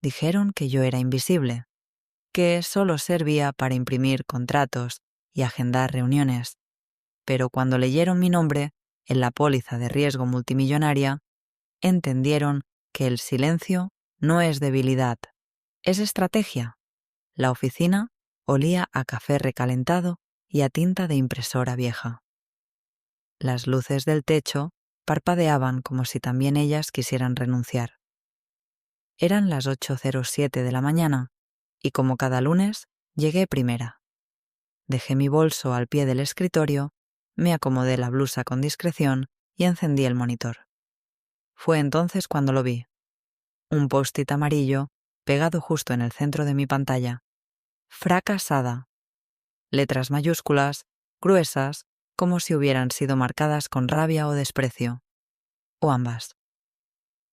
Dijeron que yo era invisible, que solo servía para imprimir contratos y agendar reuniones, pero cuando leyeron mi nombre en la póliza de riesgo multimillonaria, entendieron que el silencio no es debilidad, es estrategia. La oficina olía a café recalentado y a tinta de impresora vieja. Las luces del techo parpadeaban como si también ellas quisieran renunciar. Eran las 8:07 de la mañana y como cada lunes llegué primera. Dejé mi bolso al pie del escritorio, me acomodé la blusa con discreción y encendí el monitor. Fue entonces cuando lo vi. Un post-it amarillo pegado justo en el centro de mi pantalla. Fracasada. Letras mayúsculas, gruesas, como si hubieran sido marcadas con rabia o desprecio. O ambas.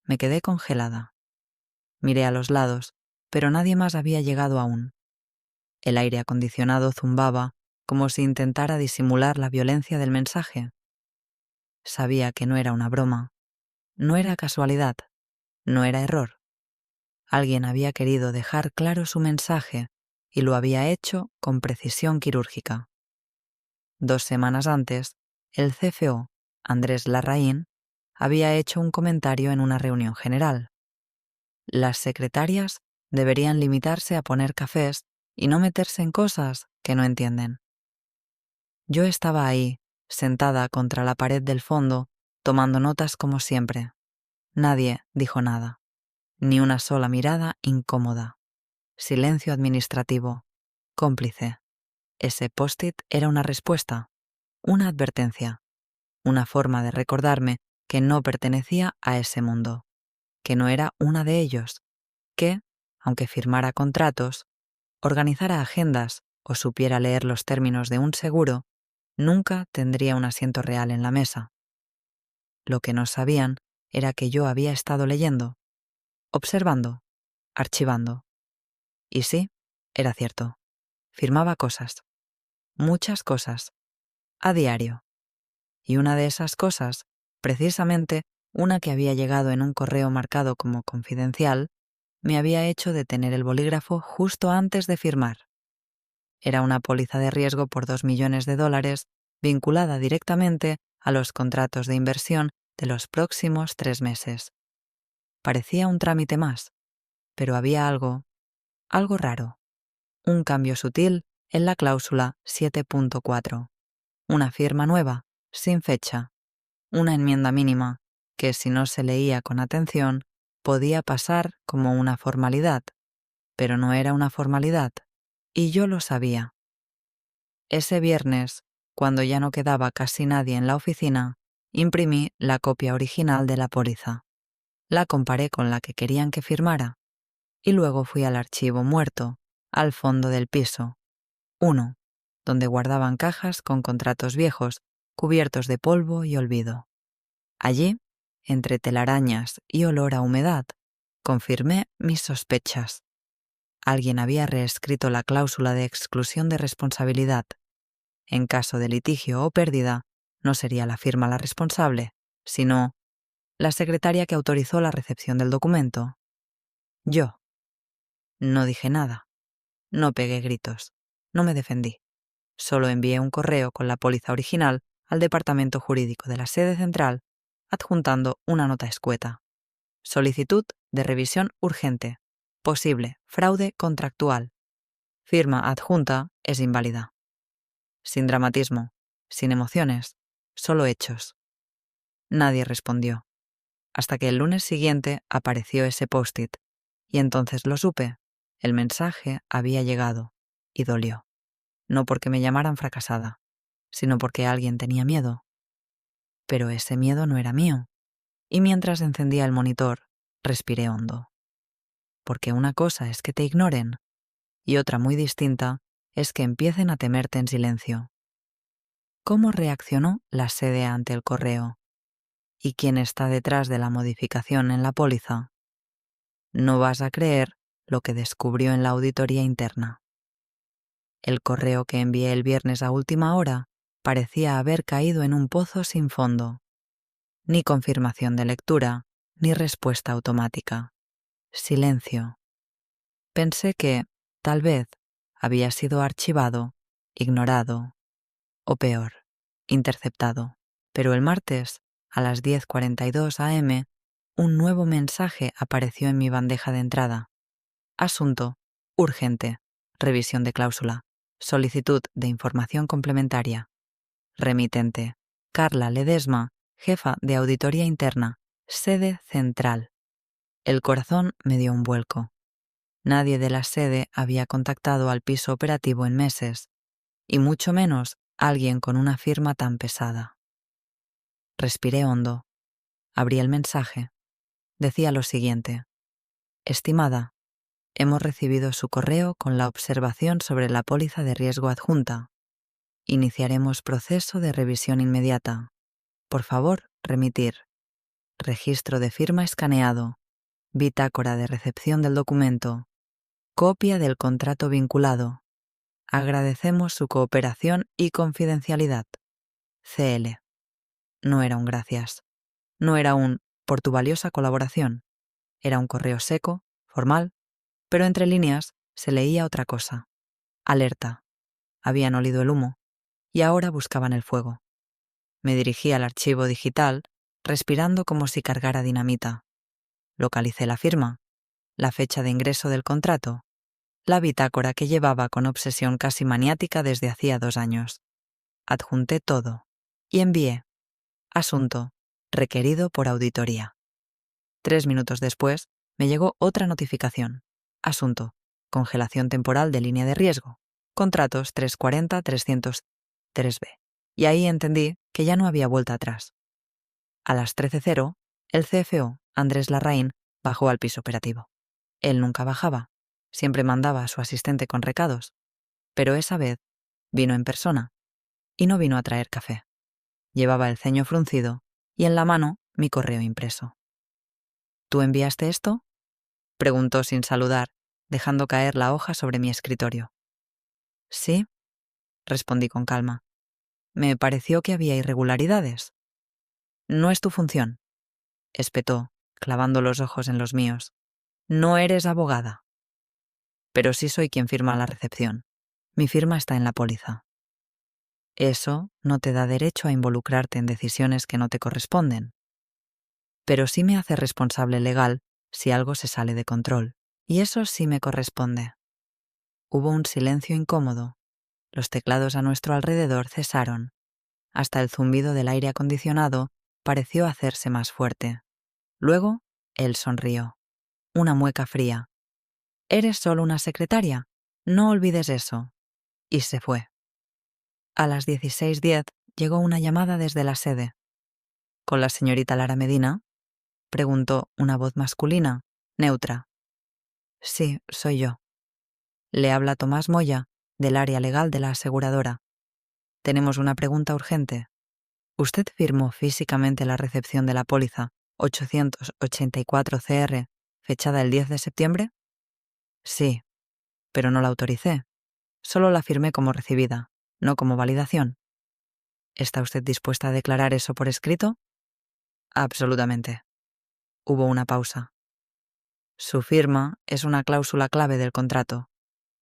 Me quedé congelada. Miré a los lados, pero nadie más había llegado aún. El aire acondicionado zumbaba, como si intentara disimular la violencia del mensaje. Sabía que no era una broma, no era casualidad, no era error. Alguien había querido dejar claro su mensaje y lo había hecho con precisión quirúrgica. 2 semanas antes, el CFO, Andrés Larraín, había hecho un comentario en una reunión general. Las secretarias deberían limitarse a poner cafés y no meterse en cosas que no entienden. Yo estaba ahí, sentada contra la pared del fondo, tomando notas como siempre. Nadie dijo nada, ni una sola mirada incómoda. Silencio administrativo, cómplice. Ese post-it era una respuesta, una advertencia, una forma de recordarme que no pertenecía a ese mundo, que no era una de ellos, que, aunque firmara contratos, organizara agendas o supiera leer los términos de un seguro, nunca tendría un asiento real en la mesa. Lo que no sabían era que yo había estado leyendo, observando, archivando. Y sí, era cierto. Firmaba cosas, muchas cosas, a diario. Y una de esas cosas, precisamente una que había llegado en un correo marcado como confidencial, me había hecho detener el bolígrafo justo antes de firmar. Era una póliza de riesgo por $2 millones vinculada directamente a los contratos de inversión de los próximos 3 meses. Parecía un trámite más, pero había algo raro. Un cambio sutil en la cláusula 7.4. Una firma nueva, sin fecha. Una enmienda mínima, que si no se leía con atención, podía pasar como una formalidad, pero no era una formalidad, y yo lo sabía. Ese viernes, cuando ya no quedaba casi nadie en la oficina, imprimí la copia original de la póliza. La comparé con la que querían que firmara, y luego fui al archivo muerto, al fondo del piso. 1, donde guardaban cajas con contratos viejos, cubiertos de polvo y olvido. Allí, entre telarañas y olor a humedad, confirmé mis sospechas. Alguien había reescrito la cláusula de exclusión de responsabilidad. En caso de litigio o pérdida, no sería la firma la responsable, sino la secretaria que autorizó la recepción del documento. Yo. No dije nada. No pegué gritos. No me defendí. Solo envié un correo con la póliza original al departamento jurídico de la sede central, adjuntando una nota escueta. Solicitud de revisión urgente. Posible fraude contractual. Firma adjunta es inválida. Sin dramatismo, sin emociones, solo hechos. Nadie respondió. Hasta que el lunes siguiente apareció ese post-it, y entonces lo supe. El mensaje había llegado, y dolió. No porque me llamaran fracasada, sino porque alguien tenía miedo. Pero ese miedo no era mío, y mientras encendía el monitor, respiré hondo. Porque una cosa es que te ignoren, y otra muy distinta es que empiecen a temerte en silencio. ¿Cómo reaccionó la sede ante el correo? ¿Y quién está detrás de la modificación en la póliza? No vas a creer lo que descubrió en la auditoría interna. El correo que envié el viernes a última hora parecía haber caído en un pozo sin fondo. Ni confirmación de lectura, ni respuesta automática. Silencio. Pensé que, tal vez, había sido archivado, ignorado o peor, interceptado. Pero el martes, a las 10:42 am, un nuevo mensaje apareció en mi bandeja de entrada. Asunto: urgente. Revisión de cláusula. Solicitud de información complementaria. Remitente: Carla Ledesma, jefa de auditoría interna, sede central. El corazón me dio un vuelco. Nadie de la sede había contactado al piso operativo en meses, y mucho menos alguien con una firma tan pesada. Respiré hondo. Abrí el mensaje. Decía lo siguiente: Estimada, hemos recibido su correo con la observación sobre la póliza de riesgo adjunta. Iniciaremos proceso de revisión inmediata. Por favor, remitir. Registro de firma escaneado. Bitácora de recepción del documento. Copia del contrato vinculado. Agradecemos su cooperación y confidencialidad. CL. No era un gracias. No era un por tu valiosa colaboración. Era un correo seco, formal, pero entre líneas se leía otra cosa. Alerta. Habían olido el humo y ahora buscaban el fuego. Me dirigí al archivo digital, respirando como si cargara dinamita. Localicé la firma, la fecha de ingreso del contrato, la bitácora que llevaba con obsesión casi maniática desde hacía 2 años. Adjunté todo y envié. Asunto: requerido por auditoría. 3 minutos después, me llegó otra notificación. Asunto: congelación temporal de línea de riesgo. Contratos 340-303B. Y ahí entendí que ya no había vuelta atrás. A las 13:00, el CFO, Andrés Larraín, bajó al piso operativo. Él nunca bajaba, siempre mandaba a su asistente con recados, pero esa vez vino en persona y no vino a traer café. Llevaba el ceño fruncido y en la mano mi correo impreso. ¿Tú enviaste esto?, preguntó sin saludar, dejando caer la hoja sobre mi escritorio. Sí, respondí con calma. Me pareció que había irregularidades. No es tu función, espetó, clavando los ojos en los míos. No eres abogada. Pero sí soy quien firma la recepción. Mi firma está en la póliza. Eso no te da derecho a involucrarte en decisiones que no te corresponden. Pero sí me hace responsable legal si algo se sale de control. Y eso sí me corresponde. Hubo un silencio incómodo. Los teclados a nuestro alrededor cesaron. Hasta el zumbido del aire acondicionado pareció hacerse más fuerte. Luego, él sonrió. Una mueca fría. «Eres solo una secretaria. No olvides eso». Y se fue. A las 16:10 llegó una llamada desde la sede. «¿Con la señorita Lara Medina?», preguntó una voz masculina, neutra. «Sí, soy yo». Le habla Tomás Moya, del área legal de la aseguradora. Tenemos una pregunta urgente. ¿Usted firmó físicamente la recepción de la póliza 884 CR, fechada el 10 de septiembre? Sí, pero no la autoricé. Solo la firmé como recibida, no como validación. ¿Está usted dispuesta a declarar eso por escrito? Absolutamente. Hubo una pausa. Su firma es una cláusula clave del contrato.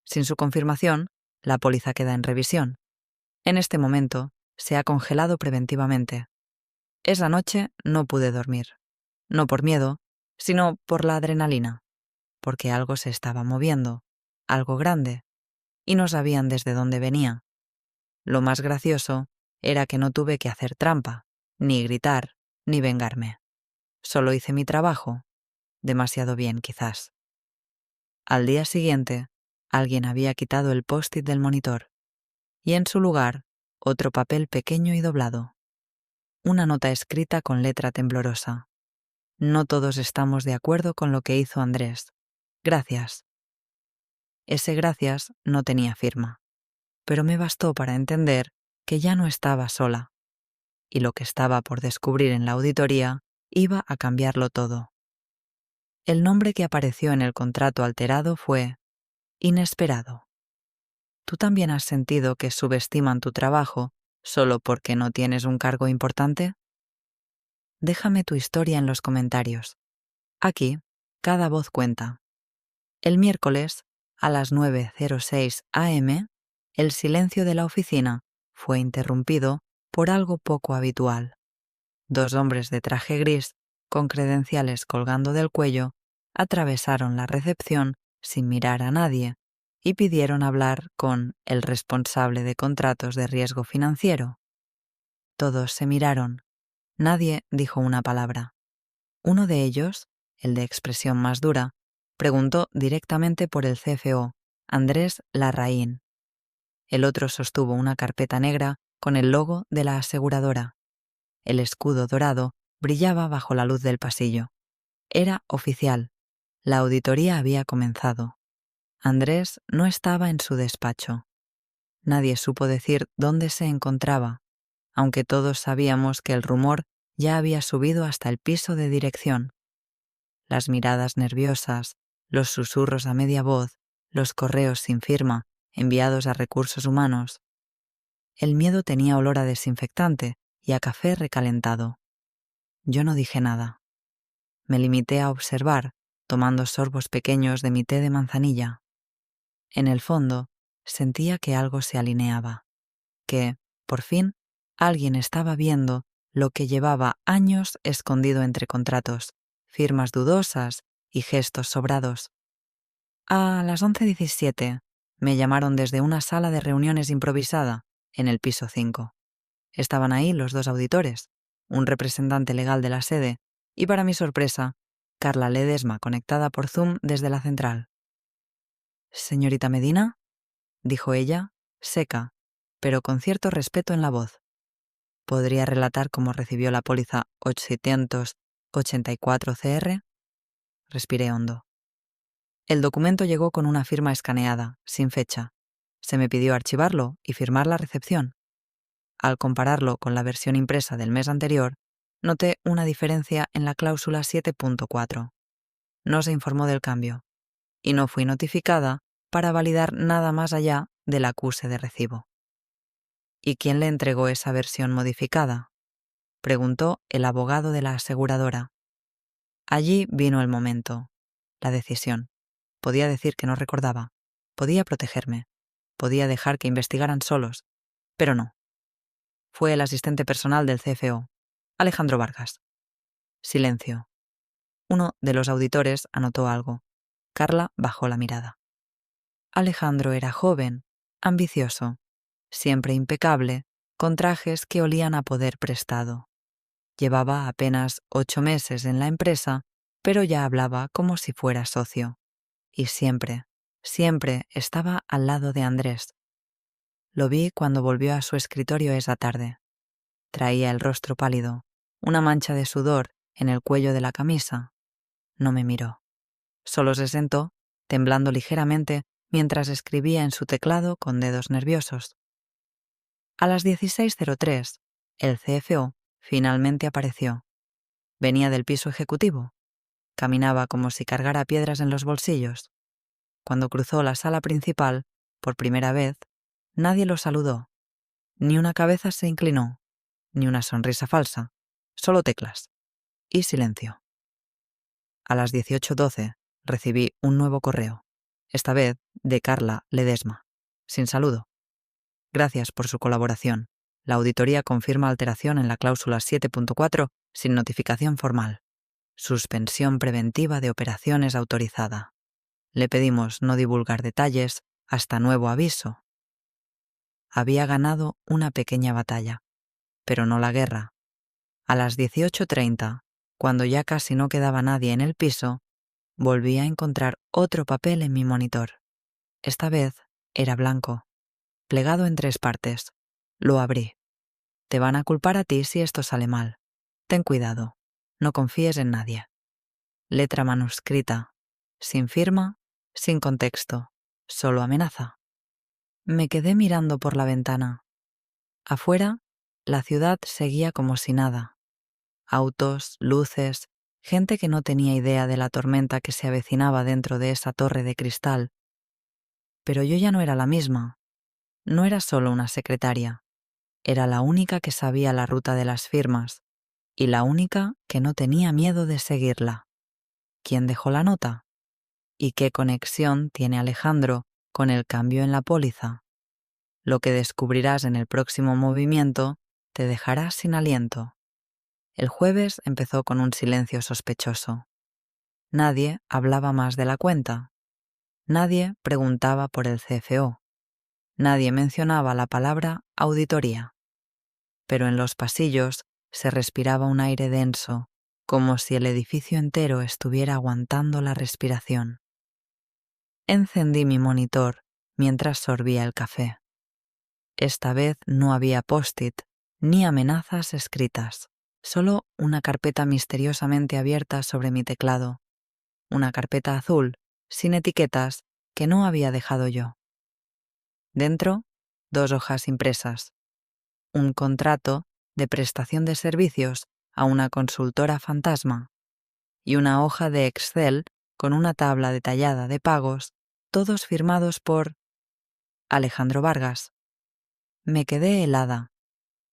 Sin su confirmación, la póliza queda en revisión. En este momento, se ha congelado preventivamente. Esa noche no pude dormir. No por miedo, sino por la adrenalina. Porque algo se estaba moviendo, algo grande, y no sabían desde dónde venía. Lo más gracioso era que no tuve que hacer trampa, ni gritar, ni vengarme. Solo hice mi trabajo, demasiado bien quizás. Al día siguiente, alguien había quitado el post-it del monitor, y en su lugar, otro papel pequeño y doblado. Una nota escrita con letra temblorosa. No todos estamos de acuerdo con lo que hizo Andrés. Gracias. Ese gracias no tenía firma, pero me bastó para entender que ya no estaba sola, y lo que estaba por descubrir en la auditoría iba a cambiarlo todo. El nombre que apareció en el contrato alterado fue Inesperado. ¿Tú también has sentido que subestiman tu trabajo solo porque no tienes un cargo importante? Déjame tu historia en los comentarios. Aquí, cada voz cuenta. El miércoles, a las 9:06 am, el silencio de la oficina fue interrumpido por algo poco habitual. 2 hombres de traje gris, con credenciales colgando del cuello, atravesaron la recepción sin mirar a nadie y pidieron hablar con el responsable de contratos de riesgo financiero. Todos se miraron. Nadie dijo una palabra. Uno de ellos, el de expresión más dura, preguntó directamente por el CFO, Andrés Larraín. El otro sostuvo una carpeta negra con el logo de la aseguradora. El escudo dorado brillaba bajo la luz del pasillo. Era oficial. La auditoría había comenzado. Andrés no estaba en su despacho. Nadie supo decir dónde se encontraba, aunque todos sabíamos que el rumor ya había subido hasta el piso de dirección. Las miradas nerviosas, los susurros a media voz, los correos sin firma enviados a recursos humanos. El miedo tenía olor a desinfectante y a café recalentado. Yo no dije nada. Me limité a observar, tomando sorbos pequeños de mi té de manzanilla. En el fondo, sentía que algo se alineaba, que, por fin, alguien estaba viendo lo que llevaba años escondido entre contratos, firmas dudosas y gestos sobrados. A las 11:17 me llamaron desde una sala de reuniones improvisada en el piso 5. Estaban ahí los 2 auditores, un representante legal de la sede y, para mi sorpresa, Carla Ledesma conectada por Zoom desde la central. «Señorita Medina», dijo ella, seca, pero con cierto respeto en la voz. ¿Podría relatar cómo recibió la póliza 884 CR? Respiré hondo. El documento llegó con una firma escaneada, sin fecha. Se me pidió archivarlo y firmar la recepción. Al compararlo con la versión impresa del mes anterior, noté una diferencia en la cláusula 7.4. No se informó del cambio, y no fui notificada para validar nada más allá del acuse de recibo. ¿Y quién le entregó esa versión modificada?, preguntó el abogado de la aseguradora. Allí vino el momento, la decisión. Podía decir que no recordaba, podía protegerme, podía dejar que investigaran solos, pero no. Fue el asistente personal del CFO, Alejandro Vargas. Silencio. Uno de los auditores anotó algo. Carla bajó la mirada. Alejandro era joven, ambicioso, siempre impecable, con trajes que olían a poder prestado. Llevaba apenas 8 meses en la empresa, pero ya hablaba como si fuera socio. Y siempre, siempre estaba al lado de Andrés. Lo vi cuando volvió a su escritorio esa tarde. Traía el rostro pálido, una mancha de sudor en el cuello de la camisa. No me miró. Solo se sentó, temblando ligeramente, mientras escribía en su teclado con dedos nerviosos. A las 16:03, el CFO finalmente apareció. Venía del piso ejecutivo. Caminaba como si cargara piedras en los bolsillos. Cuando cruzó la sala principal, por primera vez, nadie lo saludó. Ni una cabeza se inclinó, ni una sonrisa falsa, solo teclas y silencio. A las 18:12 recibí un nuevo correo, esta vez de Carla Ledesma, sin saludo. Gracias por su colaboración. La auditoría confirma alteración en la cláusula 7.4 sin notificación formal. Suspensión preventiva de operaciones autorizada. Le pedimos no divulgar detalles hasta nuevo aviso. Había ganado una pequeña batalla, pero no la guerra. A las 18:30, cuando ya casi no quedaba nadie en el piso, volví a encontrar otro papel en mi monitor. Esta vez era blanco, plegado en 3 partes. Lo abrí. Te van a culpar a ti si esto sale mal. Ten cuidado. No confíes en nadie. Letra manuscrita, sin firma, sin contexto, solo amenaza. Me quedé mirando por la ventana. Afuera, la ciudad seguía como si nada. Autos, luces, gente que no tenía idea de la tormenta que se avecinaba dentro de esa torre de cristal. Pero yo ya no era la misma. No era solo una secretaria. Era la única que sabía la ruta de las firmas y la única que no tenía miedo de seguirla. ¿Quién dejó la nota? ¿Y qué conexión tiene Alejandro con el cambio en la póliza? Lo que descubrirás en el próximo movimiento te dejará sin aliento. El jueves empezó con un silencio sospechoso. Nadie hablaba más de la cuenta. Nadie preguntaba por el CFO. Nadie mencionaba la palabra auditoría. Pero en los pasillos se respiraba un aire denso, como si el edificio entero estuviera aguantando la respiración. Encendí mi monitor mientras sorbía el café. Esta vez no había post-it ni amenazas escritas, solo una carpeta misteriosamente abierta sobre mi teclado, una carpeta azul, sin etiquetas, que no había dejado yo. Dentro, 2 hojas impresas, un contrato de prestación de servicios a una consultora fantasma y una hoja de Excel con una tabla detallada de pagos, todos firmados por Alejandro Vargas. Me quedé helada.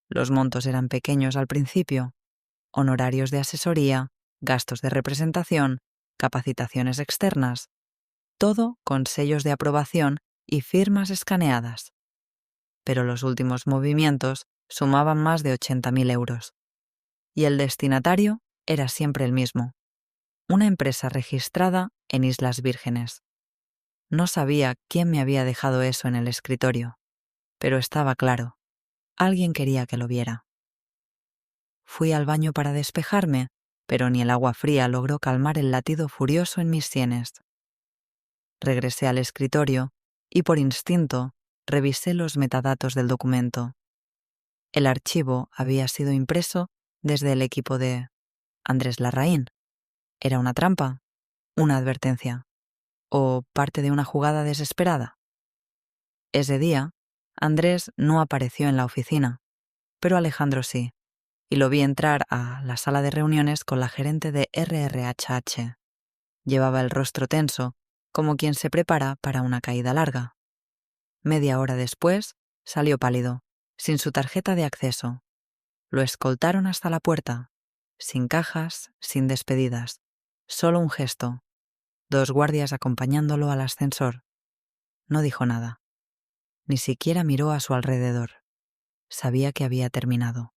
Los montos eran pequeños al principio: honorarios de asesoría, gastos de representación, capacitaciones externas, todo con sellos de aprobación y firmas escaneadas. Pero los últimos movimientos sumaban más de 80.000 euros. Y el destinatario era siempre el mismo: una empresa registrada en Islas Vírgenes. No sabía quién me había dejado eso en el escritorio, pero estaba claro: alguien quería que lo viera. Fui al baño para despejarme, pero ni el agua fría logró calmar el latido furioso en mis sienes. Regresé al escritorio y, por instinto, revisé los metadatos del documento. El archivo había sido impreso desde el equipo de Andrés Larraín. ¿Era una trampa? ¿Una advertencia? ¿O parte de una jugada desesperada? Ese día, Andrés no apareció en la oficina, pero Alejandro sí, y lo vi entrar a la sala de reuniones con la gerente de RRHH. Llevaba el rostro tenso, como quien se prepara para una caída larga. Media hora después, salió pálido, sin su tarjeta de acceso. Lo escoltaron hasta la puerta, sin cajas, sin despedidas, solo un gesto, 2 guardias acompañándolo al ascensor. No dijo nada. Ni siquiera miró a su alrededor. Sabía que había terminado.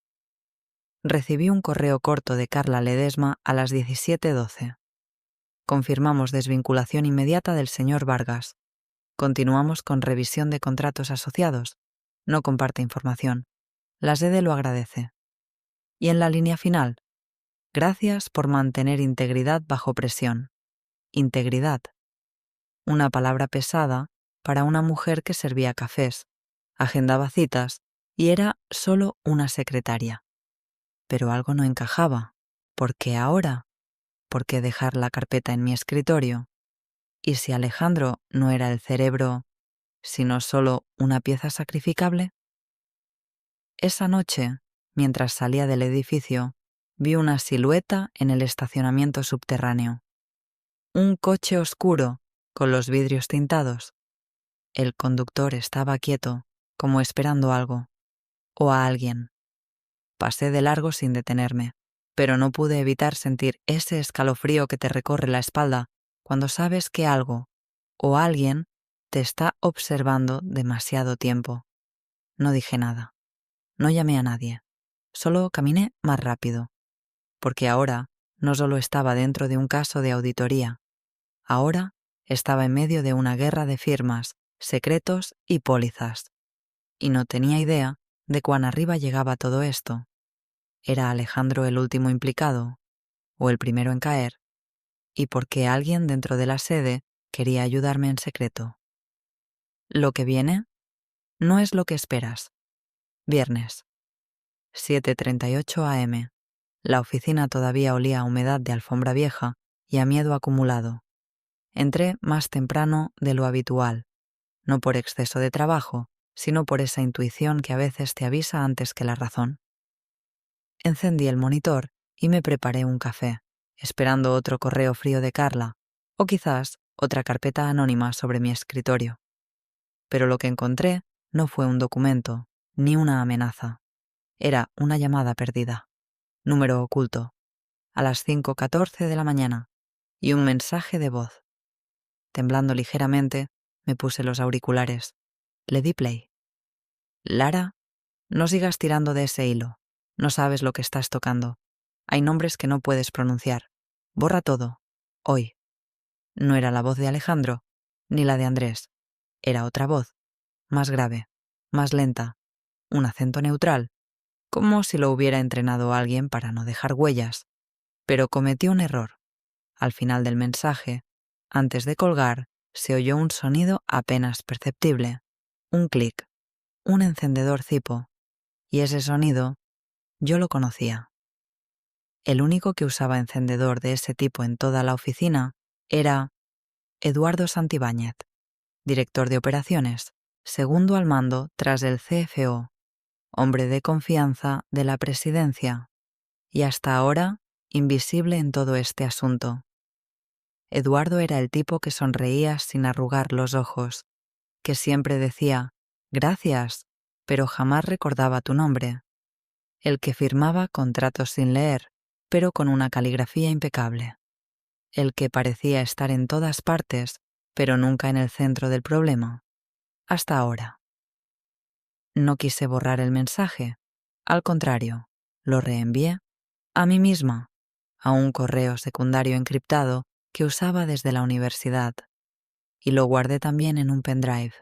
Recibí un correo corto de Carla Ledesma a las 17:12. Confirmamos desvinculación inmediata del señor Vargas. Continuamos con revisión de contratos asociados. No comparte información. La sede lo agradece. Y en la línea final: gracias por mantener integridad bajo presión. Integridad. Una palabra pesada para una mujer que servía cafés, agendaba citas y era solo una secretaria. Pero algo no encajaba. ¿Por qué ahora? ¿Por qué dejar la carpeta en mi escritorio? ¿Y si Alejandro no era el cerebro, sino solo una pieza sacrificable? Esa noche, mientras salía del edificio, vi una silueta en el estacionamiento subterráneo. Un coche oscuro, con los vidrios tintados. El conductor estaba quieto, como esperando algo, o a alguien. Pasé de largo sin detenerme, pero no pude evitar sentir ese escalofrío que te recorre la espalda cuando sabes que algo, o alguien, te está observando demasiado tiempo. No dije nada. No llamé a nadie. Solo caminé más rápido. Porque ahora no solo estaba dentro de un caso de auditoría. Ahora estaba en medio de una guerra de firmas, secretos y pólizas. Y no tenía idea de cuán arriba llegaba todo esto. ¿Era Alejandro el último implicado? ¿O el primero en caer? ¿Y por qué alguien dentro de la sede quería ayudarme en secreto? Lo que viene no es lo que esperas. Viernes, 7:38 am. La oficina todavía olía a humedad de alfombra vieja y a miedo acumulado. Entré más temprano de lo habitual, no por exceso de trabajo, sino por esa intuición que a veces te avisa antes que la razón. Encendí el monitor y me preparé un café, esperando otro correo frío de Carla, o quizás otra carpeta anónima sobre mi escritorio. Pero lo que encontré no fue un documento, ni una amenaza. Era una llamada perdida, número oculto, a las 5:14 de la mañana, y un mensaje de voz. Temblando ligeramente, me puse los auriculares. Le di play. Lara, no sigas tirando de ese hilo. No sabes lo que estás tocando. Hay nombres que no puedes pronunciar. Borra todo. Hoy. No era la voz de Alejandro, ni la de Andrés. Era otra voz, más grave, más lenta, un acento neutral, como si lo hubiera entrenado alguien para no dejar huellas. Pero cometió un error. Al final del mensaje, antes de colgar, se oyó un sonido apenas perceptible. Un clic, un encendedor cipo. Y ese sonido, yo lo conocía. El único que usaba encendedor de ese tipo en toda la oficina era Eduardo Santibáñez, director de operaciones, segundo al mando tras el CFO, hombre de confianza de la presidencia, y hasta ahora invisible en todo este asunto. Eduardo era el tipo que sonreía sin arrugar los ojos, que siempre decía «gracias», pero jamás recordaba tu nombre. El que firmaba contratos sin leer, pero con una caligrafía impecable. El que parecía estar en todas partes, pero nunca en el centro del problema. Hasta ahora. No quise borrar el mensaje. Al contrario, lo reenvié a mí misma, a un correo secundario encriptado que usaba desde la universidad. Y lo guardé también en un pendrive.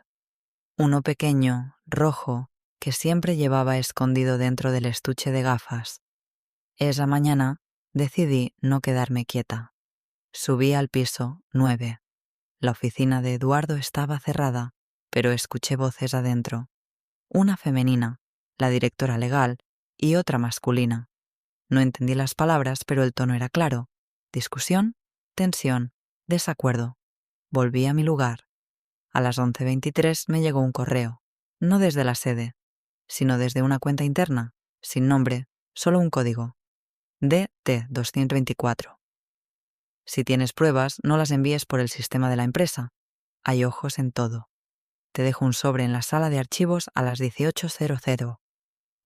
Uno pequeño, rojo, que siempre llevaba escondido dentro del estuche de gafas. Esa mañana decidí no quedarme quieta. Subí al piso 9. La oficina de Eduardo estaba cerrada, pero escuché voces adentro. Una femenina, la directora legal, y otra masculina. No entendí las palabras, pero el tono era claro. Discusión, tensión, desacuerdo. Volví a mi lugar. A las 11:23 me llegó un correo, no desde la sede, sino desde una cuenta interna, sin nombre, solo un código. DT224. Si tienes pruebas, no las envíes por el sistema de la empresa. Hay ojos en todo. Te dejo un sobre en la sala de archivos a las 18:00.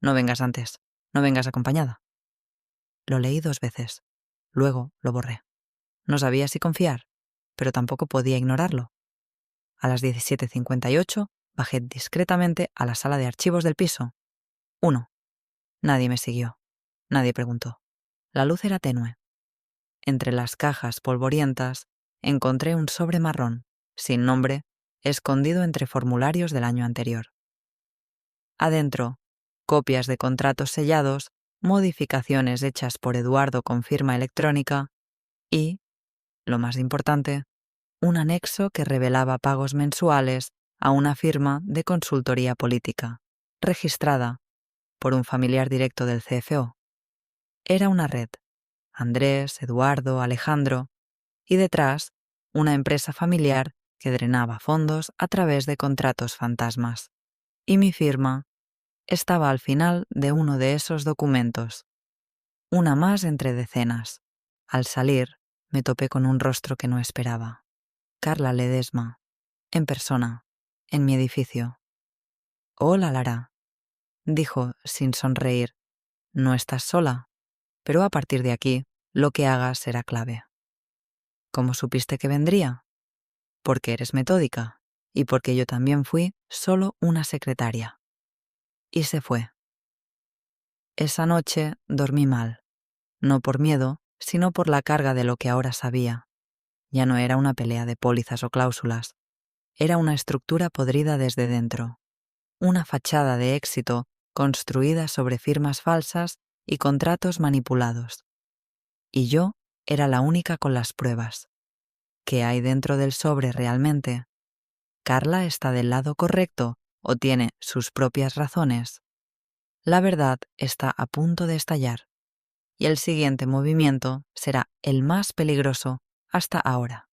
No vengas antes. No vengas acompañada. Lo leí 2 veces. Luego lo borré. No sabía si confiar, pero tampoco podía ignorarlo. A las 17:58 bajé discretamente a la sala de archivos del piso. 1. Nadie me siguió. Nadie preguntó. La luz era tenue. Entre las cajas polvorientas encontré un sobre marrón, sin nombre, escondido entre formularios del año anterior. Adentro, copias de contratos sellados, modificaciones hechas por Eduardo con firma electrónica y, lo más importante, un anexo que revelaba pagos mensuales a una firma de consultoría política, registrada por un familiar directo del CFO. Era una red. Andrés, Eduardo, Alejandro, y detrás, una empresa familiar que drenaba fondos a través de contratos fantasmas. Y mi firma estaba al final de uno de esos documentos. Una más entre decenas. Al salir, me topé con un rostro que no esperaba. Carla Ledesma, en persona, en mi edificio. «Hola, Lara», dijo sin sonreír. «No estás sola, pero a partir de aquí, lo que hagas será clave». «¿Cómo supiste que vendría?» «Porque eres metódica y porque yo también fui solo una secretaria». Y se fue. Esa noche dormí mal, no por miedo, sino por la carga de lo que ahora sabía. Ya no era una pelea de pólizas o cláusulas, era una estructura podrida desde dentro, una fachada de éxito construida sobre firmas falsas y contratos manipulados. Y yo era la única con las pruebas. ¿Qué hay dentro del sobre realmente? ¿Carla está del lado correcto o tiene sus propias razones? La verdad está a punto de estallar, y el siguiente movimiento será el más peligroso hasta ahora.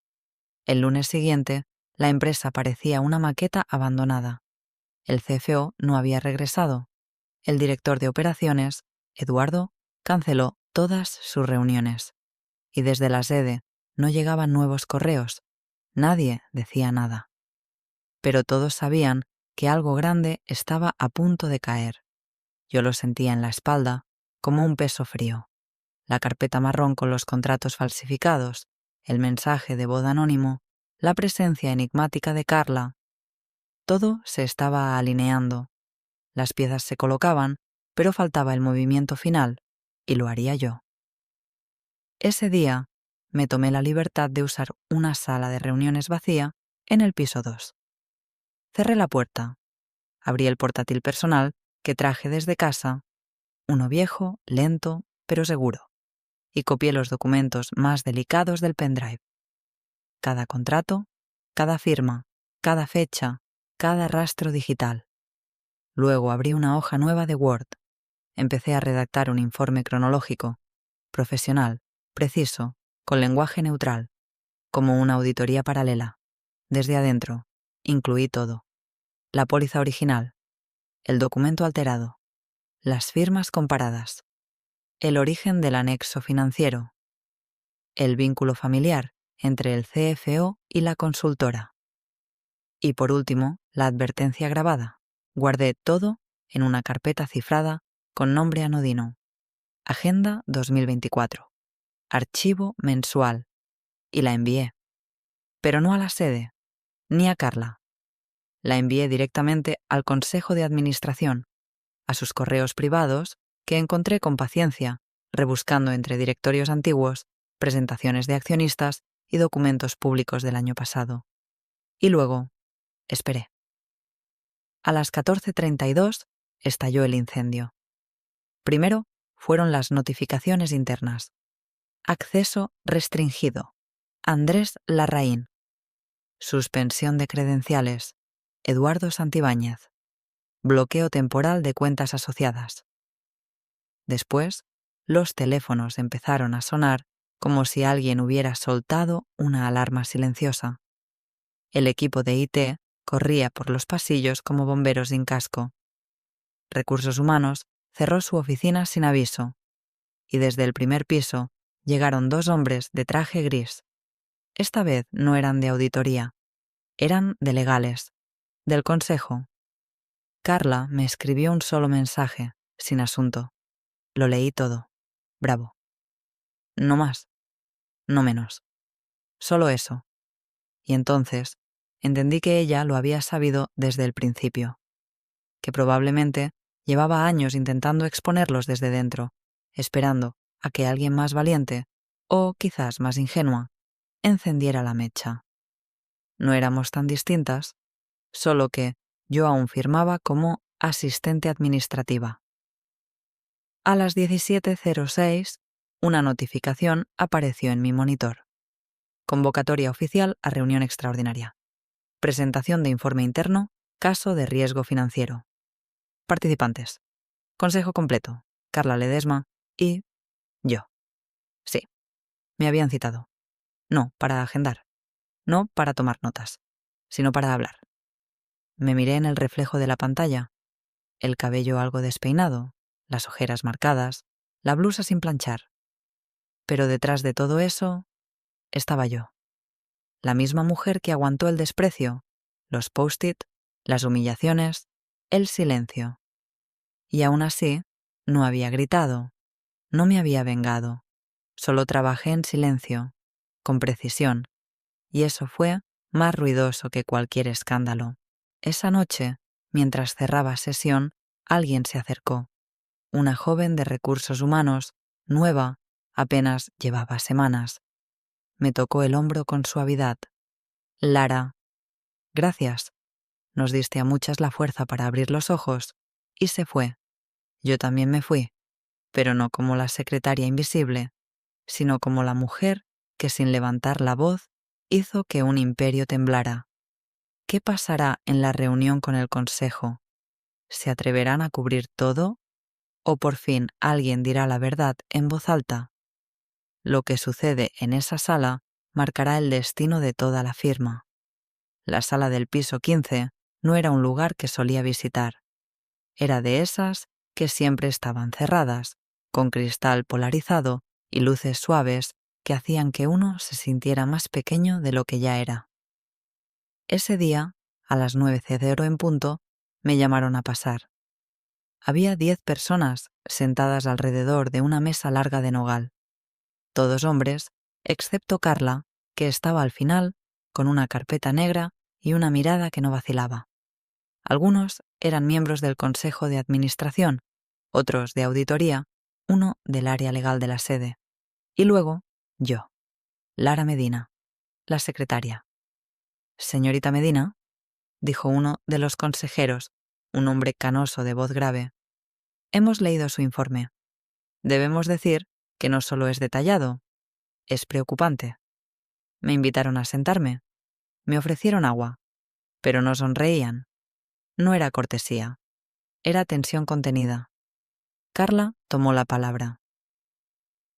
El lunes siguiente, la empresa parecía una maqueta abandonada. El CFO no había regresado. El director de operaciones, Eduardo, canceló todas sus reuniones. Y desde la sede no llegaban nuevos correos. Nadie decía nada. Pero todos sabían que algo grande estaba a punto de caer. Yo lo sentía en la espalda, como un peso frío. La carpeta marrón con los contratos falsificados, el mensaje de voz anónimo, la presencia enigmática de Carla. Todo se estaba alineando. Las piezas se colocaban, pero faltaba el movimiento final, y lo haría yo. Ese día me tomé la libertad de usar una sala de reuniones vacía en el piso 2. Cerré la puerta, abrí el portátil personal que traje desde casa, uno viejo, lento, pero seguro, y copié los documentos más delicados del pendrive. Cada contrato, cada firma, cada fecha, cada rastro digital. Luego abrí una hoja nueva de Word. Empecé a redactar un informe cronológico, profesional, preciso, con lenguaje neutral, como una auditoría paralela. Desde adentro, incluí todo. La póliza original, el documento alterado, las firmas comparadas, el origen del anexo financiero, el vínculo familiar entre el CFO y la consultora. Y por último, la advertencia grabada. Guardé todo en una carpeta cifrada con nombre anodino. Agenda 2024. Archivo mensual. Y la envié. Pero no a la sede, ni a Carla. La envié directamente al Consejo de Administración, a sus correos privados, que encontré con paciencia, rebuscando entre directorios antiguos, presentaciones de accionistas y documentos públicos del año pasado. Y luego, esperé. A las 14:32 estalló el incendio. Primero fueron las notificaciones internas. Acceso restringido. Andrés Larraín. Suspensión de credenciales. Eduardo Santibáñez. Bloqueo temporal de cuentas asociadas. Después, los teléfonos empezaron a sonar como si alguien hubiera soltado una alarma silenciosa. El equipo de IT corría por los pasillos como bomberos sin casco. Recursos Humanos cerró su oficina sin aviso, y desde el primer piso llegaron 2 hombres de traje gris. Esta vez no eran de auditoría, eran de legales, del consejo. Carla me escribió un solo mensaje, sin asunto. Lo leí todo. Bravo. No más, no menos. Solo eso. Y entonces entendí que ella lo había sabido desde el principio, que probablemente llevaba años intentando exponerlos desde dentro, esperando a que alguien más valiente, o quizás más ingenua, encendiera la mecha. No éramos tan distintas, solo que yo aún firmaba como asistente administrativa. A las 17:06, una notificación apareció en mi monitor. Convocatoria oficial a reunión extraordinaria. Presentación de informe interno, caso de riesgo financiero. Participantes. Consejo completo. Carla Ledesma y yo. Sí, me habían citado. No para agendar. No para tomar notas, sino para hablar. Me miré en el reflejo de la pantalla. El cabello algo despeinado, las ojeras marcadas, la blusa sin planchar. Pero detrás de todo eso estaba yo. La misma mujer que aguantó el desprecio, los post-it, las humillaciones, el silencio. Y aún así, no había gritado, no me había vengado. Solo trabajé en silencio, con precisión, y eso fue más ruidoso que cualquier escándalo. Esa noche, mientras cerraba sesión, alguien se acercó. Una joven de recursos humanos, nueva, apenas llevaba semanas. Me tocó el hombro con suavidad. Lara. Gracias. Nos diste a muchas la fuerza para abrir los ojos, y se fue. Yo también me fui, pero no como la secretaria invisible, sino como la mujer que sin levantar la voz hizo que un imperio temblara. ¿Qué pasará en la reunión con el consejo? ¿Se atreverán a cubrir todo? ¿O por fin alguien dirá la verdad en voz alta? Lo que sucede en esa sala marcará el destino de toda la firma. La sala del piso 15 no era un lugar que solía visitar. Era de esas que siempre estaban cerradas, con cristal polarizado y luces suaves que hacían que uno se sintiera más pequeño de lo que ya era. Ese día, a las 9:00 en punto, me llamaron a pasar. Había 10 personas sentadas alrededor de una mesa larga de nogal. Todos hombres, excepto Carla, que estaba al final, con una carpeta negra y una mirada que no vacilaba. Algunos eran miembros del Consejo de Administración, otros de Auditoría, uno del área legal de la sede, y luego yo, Lara Medina, la secretaria. «Señorita Medina», dijo uno de los consejeros, un hombre canoso de voz grave, «hemos leído su informe. Debemos decir que no solo es detallado, es preocupante. Me invitaron a sentarme, me ofrecieron agua, pero no sonreían. No era cortesía, era tensión contenida». Carla tomó la palabra.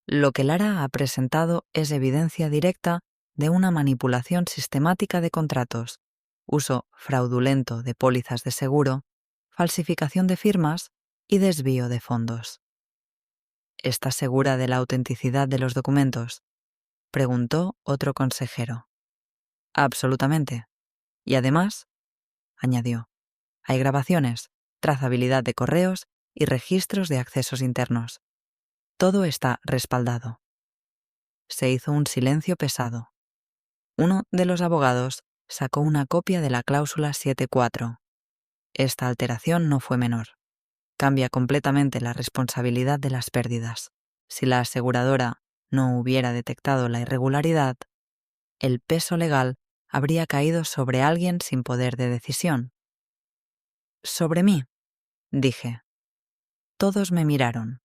«Lo que Lara ha presentado es evidencia directa de una manipulación sistemática de contratos, uso fraudulento de pólizas de seguro, falsificación de firmas y desvío de fondos». «¿Estás segura de la autenticidad de los documentos?», preguntó otro consejero. «Absolutamente. Y además», añadió, «hay grabaciones, trazabilidad de correos y registros de accesos internos. Todo está respaldado». Se hizo un silencio pesado. Uno de los abogados sacó una copia de la cláusula 7.4. Esta alteración no fue menor. Cambia completamente la responsabilidad de las pérdidas. Si la aseguradora no hubiera detectado la irregularidad, el peso legal habría caído sobre alguien sin poder de decisión. «Sobre mí», dije. Todos me miraron.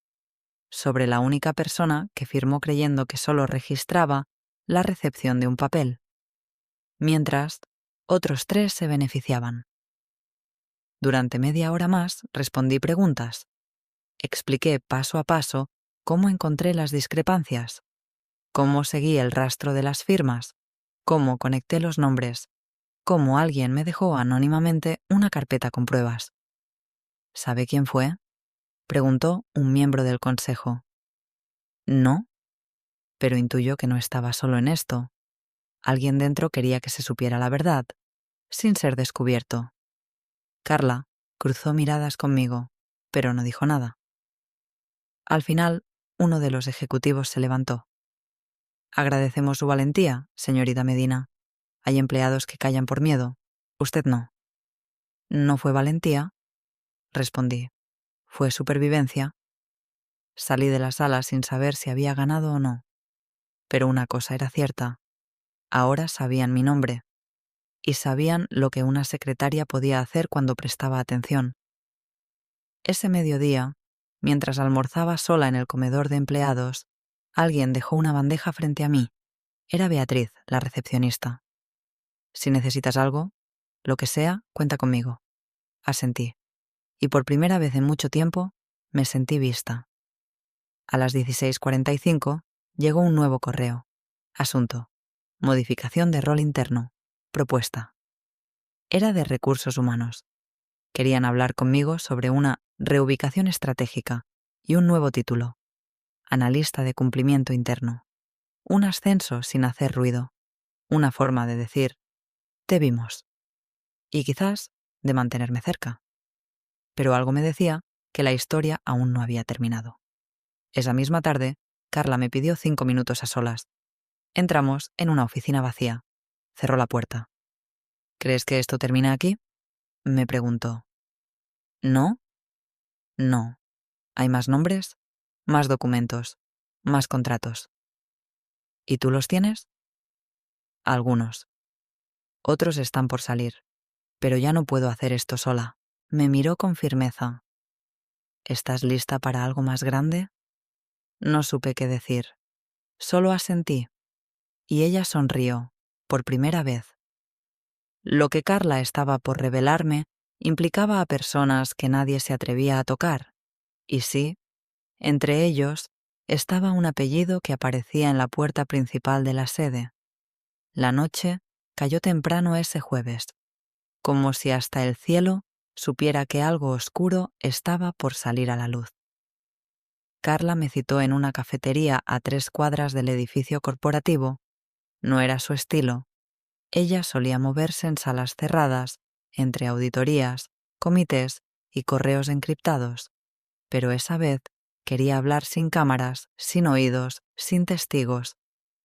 Sobre la única persona que firmó creyendo que solo registraba la recepción de un papel, mientras otros 3 se beneficiaban. Durante media hora más respondí preguntas. Expliqué paso a paso cómo encontré las discrepancias, cómo seguí el rastro de las firmas, cómo conecté los nombres, cómo alguien me dejó anónimamente una carpeta con pruebas. ¿Sabe quién fue?, preguntó un miembro del consejo. No, pero intuyó que no estaba solo en esto. Alguien dentro quería que se supiera la verdad, sin ser descubierto. Carla cruzó miradas conmigo, pero no dijo nada. Al final, uno de los ejecutivos se levantó. «Agradecemos su valentía, señorita Medina. Hay empleados que callan por miedo. Usted no». «No fue valentía», respondí. «Fue supervivencia». Salí de la sala sin saber si había ganado o no. Pero una cosa era cierta. Ahora sabían mi nombre. Y sabían lo que una secretaria podía hacer cuando prestaba atención. Ese mediodía, mientras almorzaba sola en el comedor de empleados, alguien dejó una bandeja frente a mí. Era Beatriz, la recepcionista. «Si necesitas algo, lo que sea, cuenta conmigo», asentí. Y por primera vez en mucho tiempo me sentí vista. A las 16:45 llegó un nuevo correo. Asunto: modificación de rol interno. Propuesta. Era de recursos humanos. Querían hablar conmigo sobre una reubicación estratégica y un nuevo título: analista de cumplimiento interno. Un ascenso sin hacer ruido. Una forma de decir: te vimos. Y quizás de mantenerme cerca. Pero algo me decía que la historia aún no había terminado. Esa misma tarde, Carla me pidió 5 minutos a solas. Entramos en una oficina vacía. Cerró la puerta. «¿Crees que esto termina aquí?», me preguntó. «¿No? No. Hay más nombres, más documentos, más contratos». «¿Y tú los tienes?». «Algunos. Otros están por salir. Pero ya no puedo hacer esto sola». Me miró con firmeza. «¿Estás lista para algo más grande?». No supe qué decir. Solo asentí. Y ella sonrió, por primera vez. Lo que Carla estaba por revelarme implicaba a personas que nadie se atrevía a tocar. Y sí, entre ellos estaba un apellido que aparecía en la puerta principal de la sede. La noche cayó temprano ese jueves, como si hasta el cielo supiera que algo oscuro estaba por salir a la luz. Carla me citó en una cafetería a 3 cuadras del edificio corporativo. No era su estilo. Ella solía moverse en salas cerradas, entre auditorías, comités y correos encriptados, pero esa vez quería hablar sin cámaras, sin oídos, sin testigos.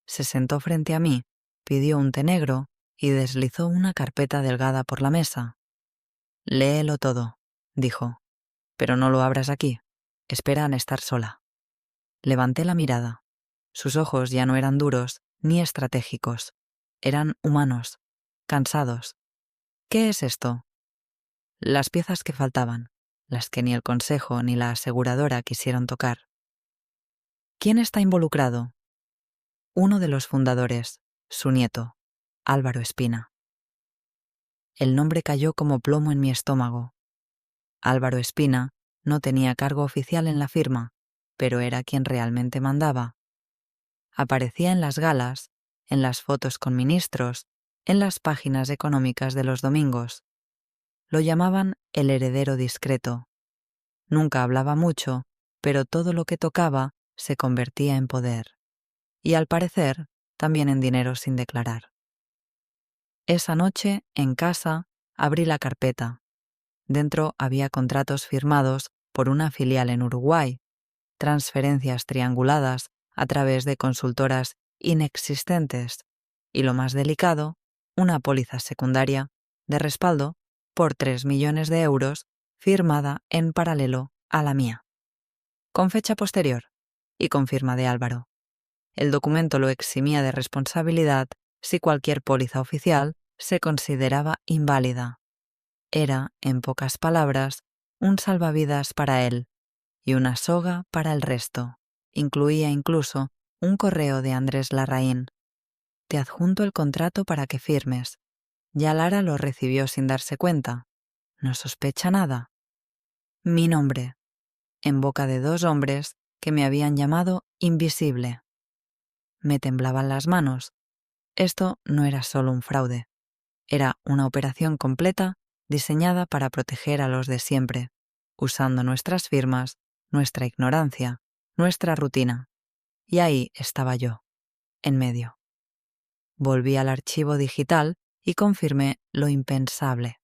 Se sentó frente a mí, pidió un té negro y deslizó una carpeta delgada por la mesa. «Léelo todo», dijo, «pero no lo abras aquí. Espera a estar sola». Levanté la mirada. Sus ojos ya no eran duros ni estratégicos. Eran humanos, cansados. «¿Qué es esto?» Las piezas que faltaban, las que ni el consejo ni la aseguradora quisieron tocar. ¿Quién está involucrado? Uno de los fundadores, su nieto, Álvaro Espina. El nombre cayó como plomo en mi estómago. Álvaro Espina no tenía cargo oficial en la firma, pero era quien realmente mandaba. Aparecía en las galas, en las fotos con ministros, en las páginas económicas de los domingos. Lo llamaban el heredero discreto. Nunca hablaba mucho, pero todo lo que tocaba se convertía en poder. Y al parecer, también en dinero sin declarar. Esa noche, en casa, abrí la carpeta. Dentro había contratos firmados por una filial en Uruguay, transferencias trianguladas a través de consultoras inexistentes y, lo más delicado, una póliza secundaria de respaldo por 3 millones de euros firmada en paralelo a la mía. Con fecha posterior y con firma de Álvaro. El documento lo eximía de responsabilidad si cualquier póliza oficial se consideraba inválida. Era, en pocas palabras, un salvavidas para él y una soga para el resto. Incluía incluso un correo de Andrés Larraín. «Te adjunto el contrato para que firmes». Ya Lara lo recibió sin darse cuenta. ¿No sospecha nada? Mi nombre, en boca de 2 hombres que me habían llamado invisible. Me temblaban las manos. Esto no era solo un fraude. Era una operación completa diseñada para proteger a los de siempre, usando nuestras firmas, nuestra ignorancia, nuestra rutina. Y ahí estaba yo, en medio. Volví al archivo digital y confirmé lo impensable.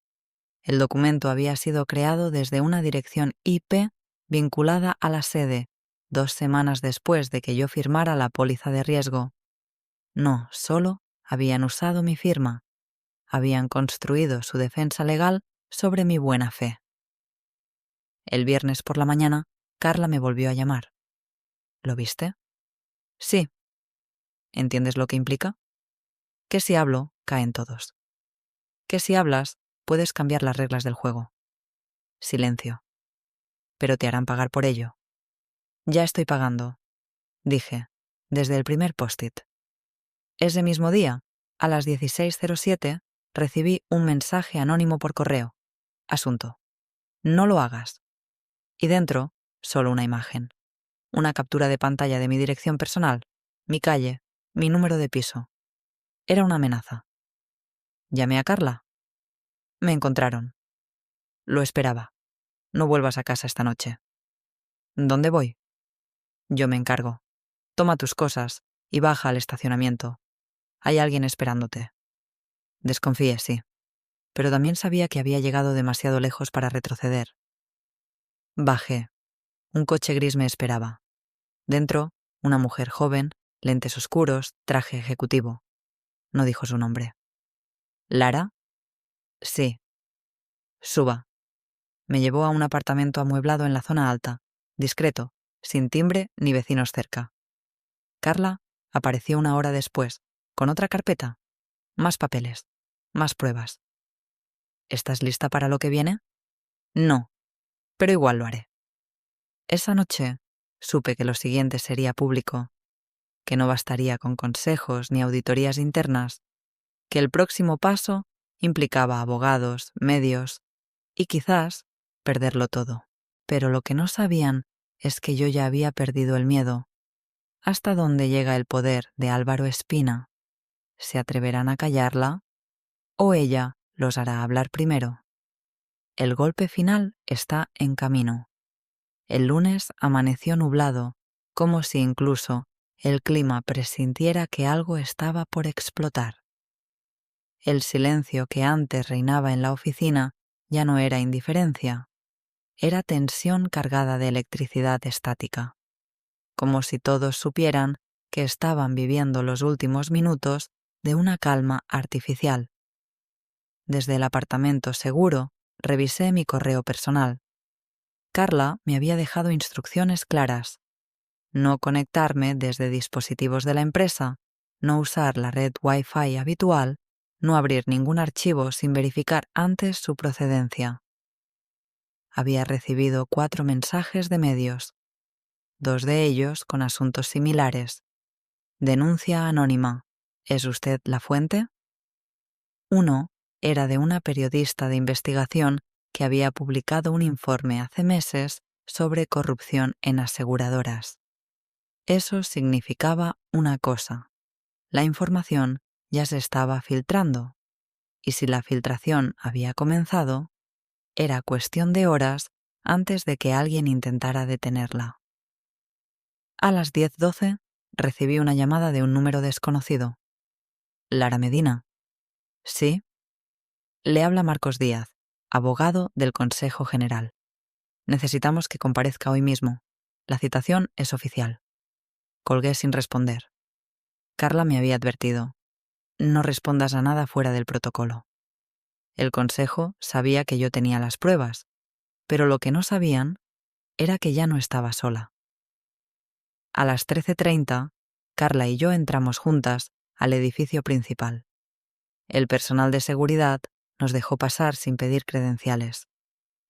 El documento había sido creado desde una dirección IP vinculada a la sede, 2 semanas después de que yo firmara la póliza de riesgo. No solo habían usado mi firma, habían construido su defensa legal sobre mi buena fe. El viernes por la mañana, Carla me volvió a llamar. ¿Lo viste? Sí. ¿Entiendes lo que implica? Que si hablo, caen todos. Que si hablas, puedes cambiar las reglas del juego. Silencio. Pero te harán pagar por ello. Ya estoy pagando, dije, desde el primer post-it. Ese mismo día, a las 16:07, recibí un mensaje anónimo por correo. Asunto: no lo hagas. Y dentro, solo una imagen. Una captura de pantalla de mi dirección personal, mi calle, mi número de piso. Era una amenaza. Llamé a Carla. Me encontraron. Lo esperaba. No vuelvas a casa esta noche. ¿Dónde voy? Yo me encargo. Toma tus cosas y baja al estacionamiento. Hay alguien esperándote. Desconfié, sí, pero también sabía que había llegado demasiado lejos para retroceder. Bajé. Un coche gris me esperaba. Dentro, una mujer joven, lentes oscuros, traje ejecutivo. No dijo su nombre. ¿Lara? Sí. Suba. Me llevó a un apartamento amueblado en la zona alta, discreto, sin timbre ni vecinos cerca. Carla apareció una hora después, con otra carpeta, más papeles, más pruebas. ¿Estás lista para lo que viene? No, pero igual lo haré. Esa noche supe que lo siguiente sería público, que no bastaría con consejos ni auditorías internas, que el próximo paso implicaba abogados, medios y quizás perderlo todo. Pero lo que no sabían es que yo ya había perdido el miedo. ¿Hasta dónde llega el poder de Álvaro Espina? ¿Se atreverán a callarla? ¿O ella los hará hablar primero? El golpe final está en camino. El lunes amaneció nublado, como si incluso el clima presintiera que algo estaba por explotar. El silencio que antes reinaba en la oficina ya no era indiferencia, era tensión cargada de electricidad estática, como si todos supieran que estaban viviendo los últimos minutos de una calma artificial. Desde el apartamento seguro, revisé mi correo personal. Carla me había dejado instrucciones claras: no conectarme desde dispositivos de la empresa, no usar la red Wi-Fi habitual, no abrir ningún archivo sin verificar antes su procedencia. Había recibido 4 mensajes de medios, 2 de ellos con asuntos similares. Denuncia anónima. ¿Es usted la fuente? Uno era de una periodista de investigación que había publicado un informe hace meses sobre corrupción en aseguradoras. Eso significaba una cosa: la información ya se estaba filtrando, y si la filtración había comenzado, era cuestión de horas antes de que alguien intentara detenerla. A las 10:12 recibí una llamada de un número desconocido. Lara Medina. Sí. Le habla Marcos Díaz, abogado del Consejo General. Necesitamos que comparezca hoy mismo. La citación es oficial. Colgué sin responder. Carla me había advertido: no respondas a nada fuera del protocolo. El Consejo sabía que yo tenía las pruebas, pero lo que no sabían era que ya no estaba sola. A las 13:30, Carla y yo entramos juntas al edificio principal. El personal de seguridad nos dejó pasar sin pedir credenciales.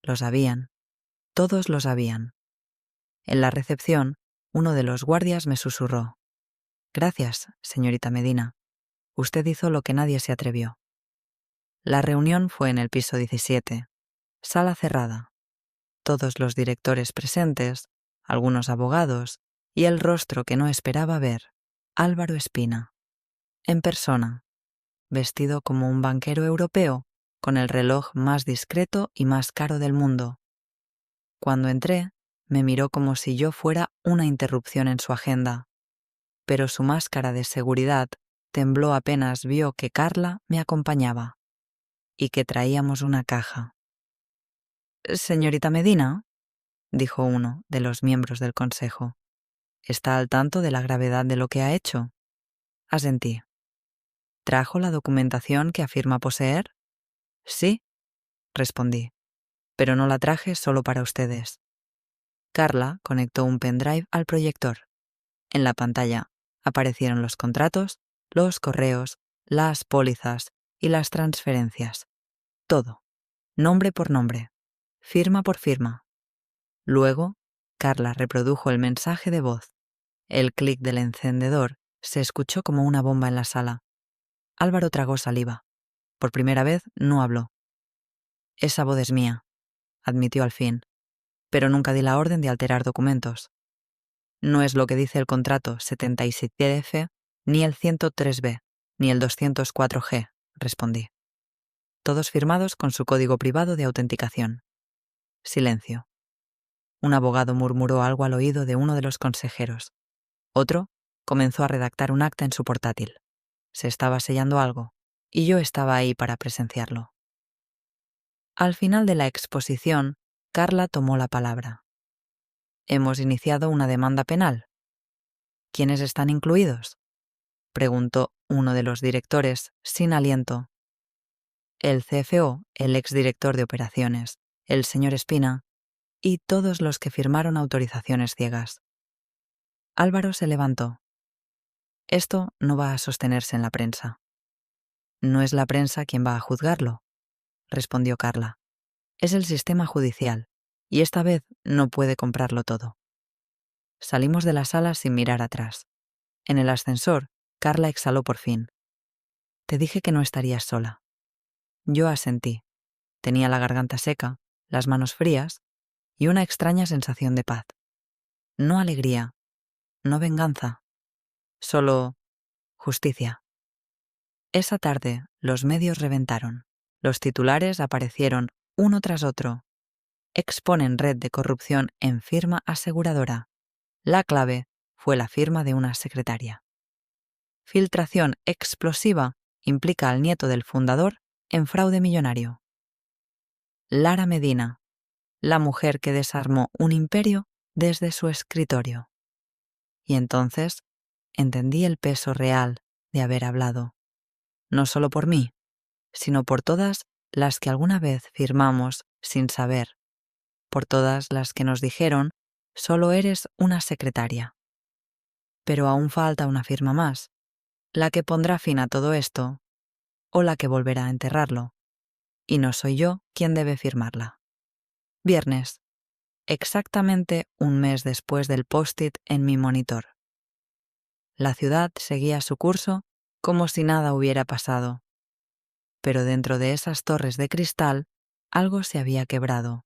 Lo sabían. Todos lo sabían. En la recepción, uno de los guardias me susurró: Gracias, señorita Medina. Usted hizo lo que nadie se atrevió. La reunión fue en el piso 17, sala cerrada. Todos los directores presentes, algunos abogados y el rostro que no esperaba ver: Álvaro Espina. En persona, vestido como un banquero europeo, con el reloj más discreto y más caro del mundo. Cuando entré, me miró como si yo fuera una interrupción en su agenda, pero su máscara de seguridad tembló apenas vio que Carla me acompañaba y que traíamos una caja. «Señorita Medina», dijo uno de los miembros del consejo, «¿está al tanto de la gravedad de lo que ha hecho?» Asentí. «¿Trajo la documentación que afirma poseer?» «Sí», respondí, «pero no la traje solo para ustedes». Carla conectó un pendrive al proyector. En la pantalla aparecieron los contratos, los correos, las pólizas y las transferencias. Todo, nombre por nombre, firma por firma. Luego, Carla reprodujo el mensaje de voz. El clic del encendedor se escuchó como una bomba en la sala. Álvaro tragó saliva. Por primera vez no habló. «Esa voz es mía», admitió al fin, «pero nunca di la orden de alterar documentos. No es lo que dice el contrato 77F, ni el 103B, ni el 204G», respondí. Todos firmados con su código privado de autenticación. Silencio. Un abogado murmuró algo al oído de uno de los consejeros. Otro comenzó a redactar un acta en su portátil. Se estaba sellando algo, y yo estaba ahí para presenciarlo. Al final de la exposición, Carla tomó la palabra. «Hemos iniciado una demanda penal». «¿Quiénes están incluidos?», preguntó uno de los directores, sin aliento. «El CFO, el exdirector de operaciones, el señor Espina y todos los que firmaron autorizaciones ciegas». Álvaro se levantó. «Esto no va a sostenerse en la prensa». «No es la prensa quien va a juzgarlo», respondió Carla. «Es el sistema judicial, y esta vez no puede comprarlo todo». Salimos de la sala sin mirar atrás. En el ascensor, Carla exhaló por fin. «Te dije que no estarías sola». Yo asentí. Tenía la garganta seca, las manos frías y una extraña sensación de paz. No alegría, no venganza, solo justicia. Esa tarde los medios reventaron. Los titulares aparecieron uno tras otro. Exponen red de corrupción en firma aseguradora. La clave fue la firma de una secretaria. Filtración explosiva implica al nieto del fundador en fraude millonario. Lara Medina, la mujer que desarmó un imperio desde su escritorio. Y entonces entendí el peso real de haber hablado. no solo por mí, sino por todas las que alguna vez firmamos sin saber, por todas las que nos dijeron, solo eres una secretaria. Pero aún falta una firma más, la que pondrá fin a todo esto, o la que volverá a enterrarlo, y no soy yo quien debe firmarla. Viernes, exactamente un mes después del post-it en mi monitor. La ciudad seguía su curso como si nada hubiera pasado. Pero dentro de esas torres de cristal algo se había quebrado.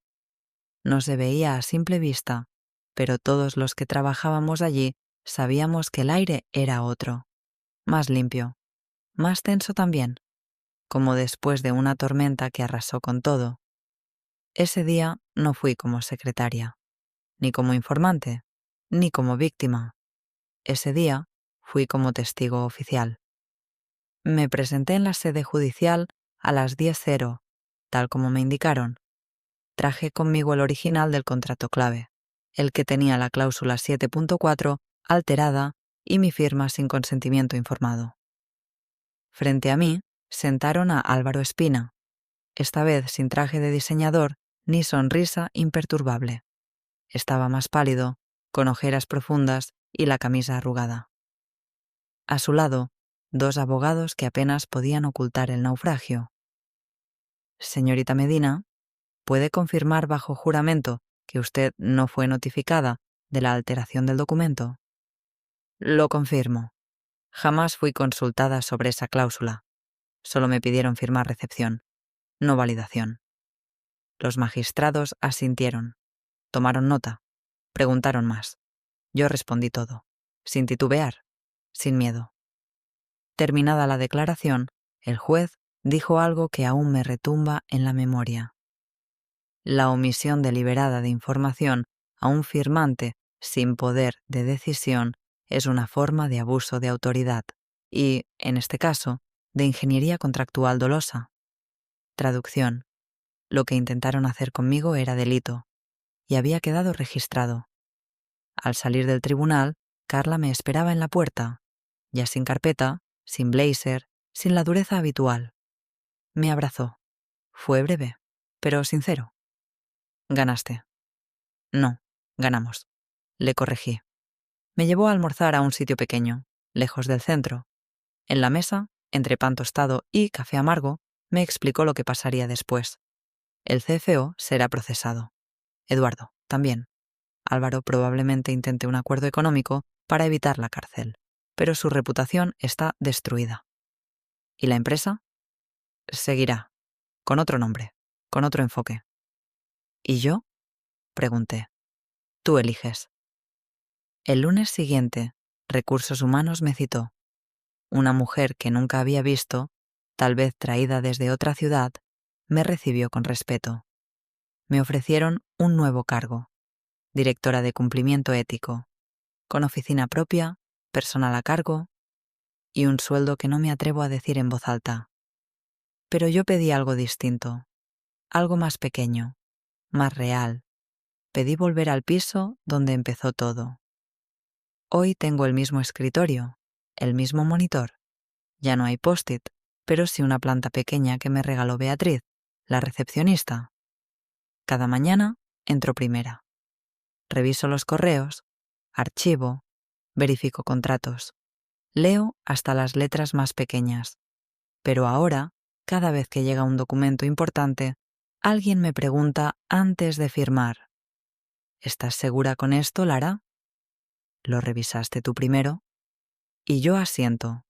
No se veía a simple vista, pero todos los que trabajábamos allí sabíamos que el aire era otro, más limpio, más tenso también, como después de una tormenta que arrasó con todo. Ese día no fui como secretaria, ni como informante, ni como víctima. Ese día fui como testigo oficial. Me presenté en la sede judicial a las 10:00, tal como me indicaron. Traje conmigo el original del contrato clave, el que tenía la cláusula 7.4 alterada y mi firma sin consentimiento informado. Frente a mí sentaron a Álvaro Espina, esta vez sin traje de diseñador ni sonrisa imperturbable. Estaba más pálido, con ojeras profundas y la camisa arrugada. A su lado, 2 abogados que apenas podían ocultar el naufragio. Señorita Medina, ¿puede confirmar bajo juramento que usted no fue notificada de la alteración del documento? Lo confirmo. Jamás fui consultada sobre esa cláusula. Solo me pidieron firmar recepción, no validación. Los magistrados asintieron, tomaron nota, preguntaron más. Yo respondí todo, sin titubear, sin miedo. Terminada la declaración, el juez dijo algo que aún me retumba en la memoria. La omisión deliberada de información a un firmante sin poder de decisión es una forma de abuso de autoridad y, en este caso, de ingeniería contractual dolosa. Traducción. Lo que intentaron hacer conmigo era delito y había quedado registrado. Al salir del tribunal, Carla me esperaba en la puerta, ya sin carpeta, sin blazer, sin la dureza habitual. Me abrazó. Fue breve, pero sincero. Ganaste. No, ganamos. Le corregí. Me llevó a almorzar a un sitio pequeño, lejos del centro. En la mesa, entre pan tostado y café amargo, me explicó lo que pasaría después. El CFO será procesado. Eduardo, también. Álvaro probablemente intente un acuerdo económico para evitar la cárcel, pero su reputación está destruida. ¿Y la empresa? Seguirá, con otro nombre, con otro enfoque. ¿Y yo? Pregunté. Tú eliges. El lunes siguiente, Recursos Humanos me citó. Una mujer que nunca había visto, tal vez traída desde otra ciudad, me recibió con respeto. Me ofrecieron un nuevo cargo, directora de cumplimiento ético, con oficina propia, personal a cargo y un sueldo que no me atrevo a decir en voz alta. Pero yo pedí algo distinto, algo más pequeño, más real. Pedí volver al piso donde empezó todo. Hoy tengo el mismo escritorio, el mismo monitor. Ya no hay post-it, pero sí una planta pequeña que me regaló Beatriz, la recepcionista. Cada mañana entro primera. Reviso los correos, archivo, verifico contratos. Leo hasta las letras más pequeñas. Pero ahora, cada vez que llega un documento importante, alguien me pregunta antes de firmar. ¿Estás segura con esto, Lara? ¿Lo revisaste tú primero? Y yo asiento,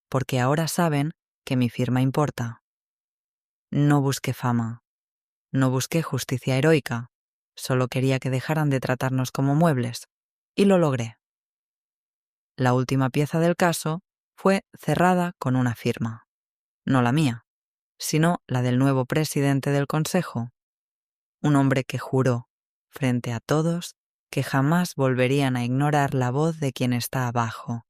porque ahora saben que mi firma importa. No busqué fama, no busqué justicia heroica, solo quería que dejaran de tratarnos como muebles, y lo logré. La última pieza del caso fue cerrada con una firma, no la mía, sino la del nuevo presidente del Consejo, un hombre que juró, frente a todos, que jamás volverían a ignorar la voz de quien está abajo.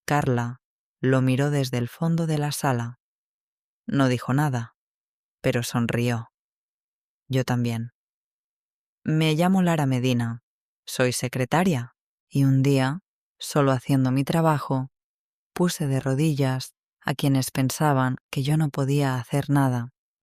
Carla lo miró desde el fondo de la sala. No dijo nada, pero sonrió. Yo también. Me llamo Lara Medina, soy secretaria, y un día, solo haciendo mi trabajo, puse de rodillas a quienes pensaban que yo no podía hacer nada.